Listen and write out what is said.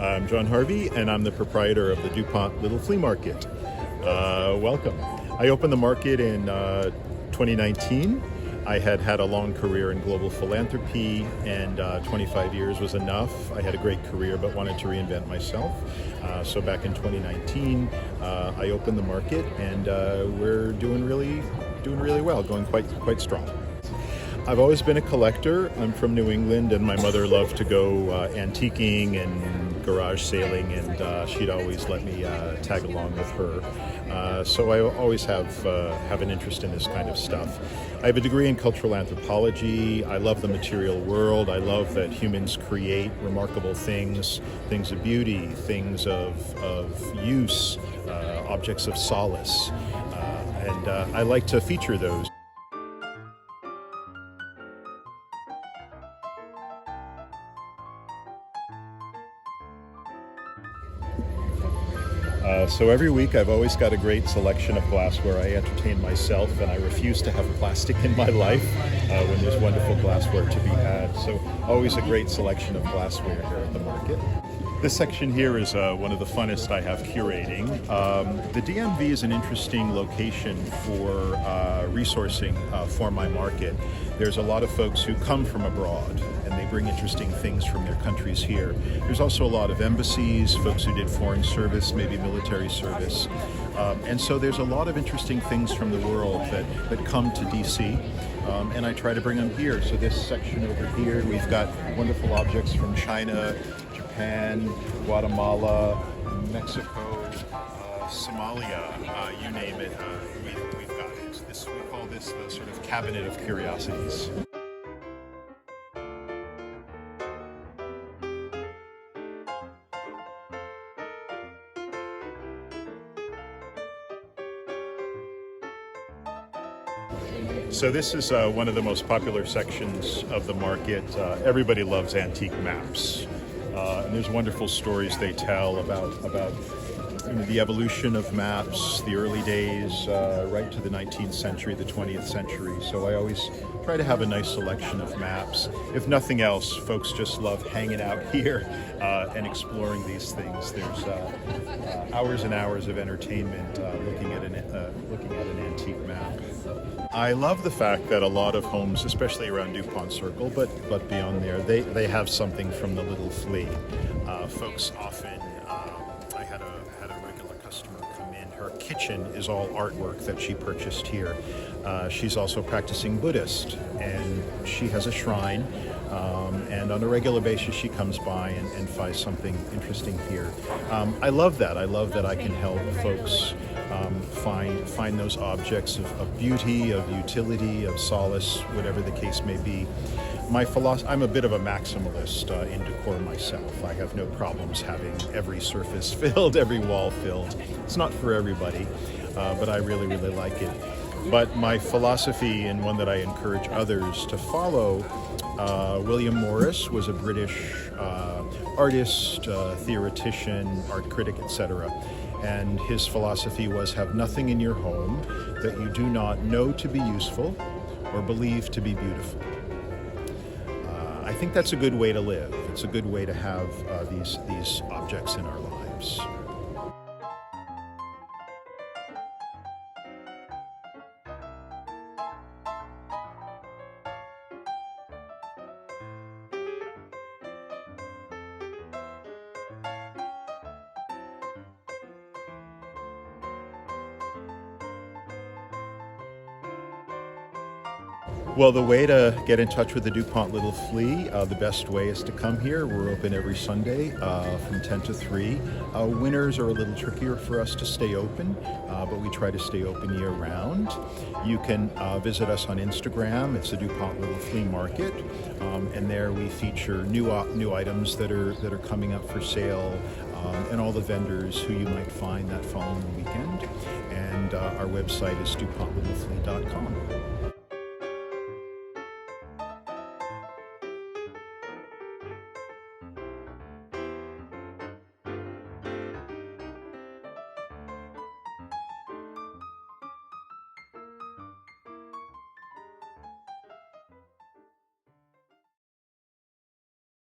I'm John Harvey, and I'm the proprietor of the Dupont Little Flea Market. Welcome. I opened the market in 2019. I had had a long career in global philanthropy, and 25 years was enough. I had a great career, but wanted to reinvent myself. So back in 2019, I opened the market, and we're doing really well, going quite strong. I've always been a collector. I'm from New England, and my mother loved to go antiquing and garage sailing, and she'd always let me tag along with her. So I always have an interest in this kind of stuff. I have a degree in cultural anthropology. I love the material world. I love that humans create remarkable things of beauty, things of use, objects of solace, and I like to feature those. So every week I've always got a great selection of glassware. I entertain myself, and I refuse to have plastic in my life when there's wonderful glassware to be had. So always a great selection of glassware here at the market. This section here is one of the funnest I have curating. The DMV is an interesting location for resourcing for my market. There's a lot of folks who come from abroad, and they bring interesting things from their countries here. There's also a lot of embassies, folks who did foreign service, maybe military service. And so there's a lot of interesting things from the world that come to DC, and I try to bring them here. So this section over here, we've got wonderful objects from China, Japan, Guatemala, Mexico, Somalia, you name it, we've got it. We call this the sort of cabinet of curiosities. So this is one of the most popular sections of the market. Everybody loves antique maps. And there's wonderful stories they tell about the evolution of maps, the early days, right to the 19th century, the 20th century. So I always try to have a nice selection of maps. If nothing else, folks just love hanging out here and exploring these things. There's hours and hours of entertainment looking at an antique map. I love the fact that a lot of homes, especially around Dupont Circle, but beyond there, they have something from the Little Flea. Folks often, I had a regular customer come in. Her kitchen is all artwork that she purchased here. She's also practicing Buddhist, and she has a shrine. And on a regular basis, she comes by and finds something interesting here. I love that. I love that I can help folks find those objects of beauty, of utility, of solace, whatever the case may be. My philosophy, I'm a bit of a maximalist in decor myself. I have no problems having every surface filled, every wall filled. It's not for everybody, but I really like it. But my philosophy, and one that I encourage others to follow, William Morris was a British artist, theoretician, art critic, etc. And his philosophy was, have nothing in your home that you do not know to be useful or believe to be beautiful. I think that's a good way to live. It's a good way to have these objects in our lives. Well, the way to get in touch with the Dupont Little Flea, the best way is to come here. We're open every Sunday from 10 to 3. Winters are a little trickier for us to stay open, but we try to stay open year-round. You can visit us on Instagram. It's the Dupont Little Flea Market, and there we feature new items that are coming up for sale, and all the vendors who you might find that following weekend. And our website is DupontLittleFlea.com.